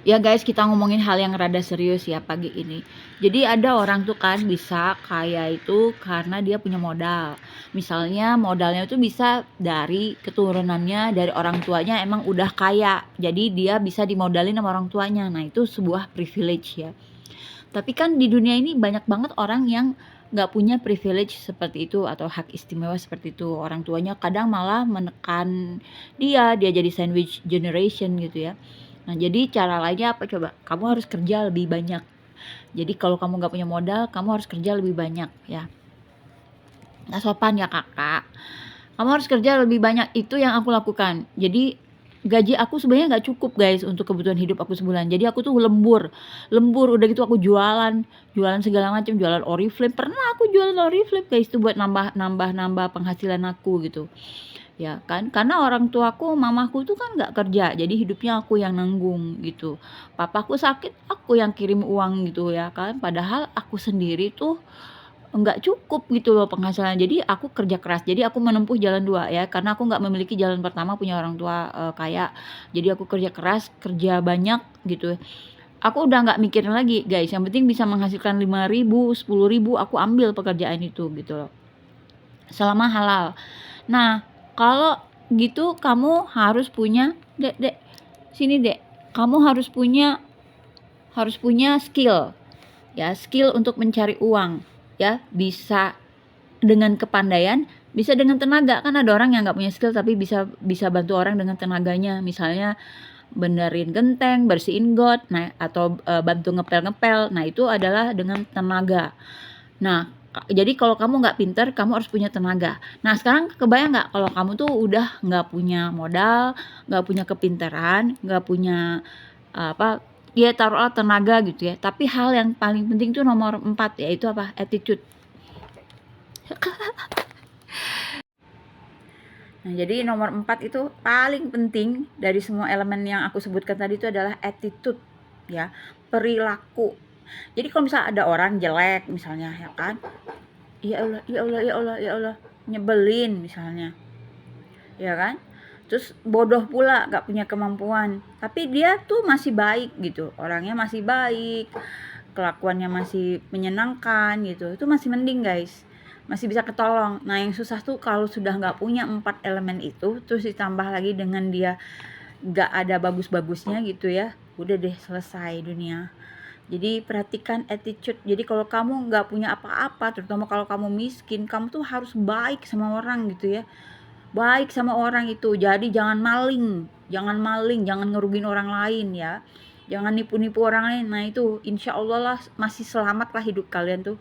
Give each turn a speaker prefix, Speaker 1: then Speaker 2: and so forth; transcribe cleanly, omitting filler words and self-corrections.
Speaker 1: Ya guys, kita ngomongin hal yang rada serius ya pagi ini. Jadi ada orang tuh kan bisa kaya itu karena dia punya modal. Misalnya modalnya itu bisa dari keturunannya, dari orang tuanya emang udah kaya. Jadi dia bisa dimodalin sama orang tuanya. Nah itu sebuah privilege ya. Tapi kan di dunia ini banyak banget orang yang nggak punya privilege seperti itu atau hak istimewa seperti itu. Orang tuanya kadang malah menekan dia jadi sandwich generation gitu ya. Nah, jadi cara lainnya apa coba? Kamu harus kerja lebih banyak. Jadi kalau kamu nggak punya modal, kamu harus kerja lebih banyak ya. Nggak sopan ya kakak. Kamu harus kerja lebih banyak, itu yang aku lakukan. Jadi gaji aku sebenarnya nggak cukup guys untuk kebutuhan hidup aku sebulan. Jadi aku tuh lembur udah gitu aku jualan segala macam, jualan Oriflame. Pernah aku jualan Oriflame guys itu buat nambah penghasilan aku gitu. Ya kan, karena orang tuaku, mamaku tuh kan nggak kerja, jadi hidupnya aku yang nanggung gitu. Papaku sakit, aku yang kirim uang gitu ya kan. Padahal aku sendiri tuh nggak cukup gitu loh penghasilan. Jadi aku kerja keras. Jadi aku menempuh jalan dua ya, karena aku nggak memiliki jalan pertama punya orang tua kaya. Jadi aku kerja keras, kerja banyak gitu. Aku udah nggak mikirin lagi guys. Yang penting bisa menghasilkan 5.000, 10.000, aku ambil pekerjaan itu gitu loh. Selama halal. Nah, kalau gitu kamu harus punya, Dek, sini Dek. Kamu harus punya skill. Ya, skill untuk mencari uang. Ya, bisa dengan kepandaian, bisa dengan tenaga. Kan ada orang yang nggak punya skill tapi bisa bisa bantu orang dengan tenaganya. Misalnya benerin genteng, bersihin got, nah atau bantu ngepel-ngepel. Nah, itu adalah dengan tenaga. Nah, jadi kalau kamu nggak pinter, kamu harus punya tenaga. Nah, sekarang kebayang nggak kalau kamu tuh udah nggak punya modal, nggak punya kepintaran, nggak punya apa, ya taruhlah tenaga gitu ya. Tapi hal yang paling penting tuh nomor 4 yaitu apa? Attitude. Nah, jadi nomor 4 itu paling penting dari semua elemen yang aku sebutkan tadi itu adalah attitude ya, perilaku. Jadi kalau misalnya ada orang jelek misalnya ya kan, ya Allah, ya Allah, ya Allah, ya Allah, nyebelin misalnya, ya kan? Terus bodoh pula, gak punya kemampuan, tapi dia tuh masih baik gitu, orangnya masih baik, kelakuannya masih menyenangkan gitu, itu masih mending guys, masih bisa ketolong. Nah yang susah tuh kalau sudah gak punya 4 elemen itu, terus ditambah lagi dengan dia gak ada bagus-bagusnya gitu ya, udah deh selesai dunia. Jadi perhatikan attitude. Jadi kalau kamu nggak punya apa-apa, terutama kalau kamu miskin, kamu tuh harus baik sama orang gitu ya. Baik sama orang itu. Jadi jangan maling, jangan ngerugin orang lain ya. Jangan nipu-nipu orang lain. Nah itu insya Allah lah masih selamat lah hidup kalian tuh.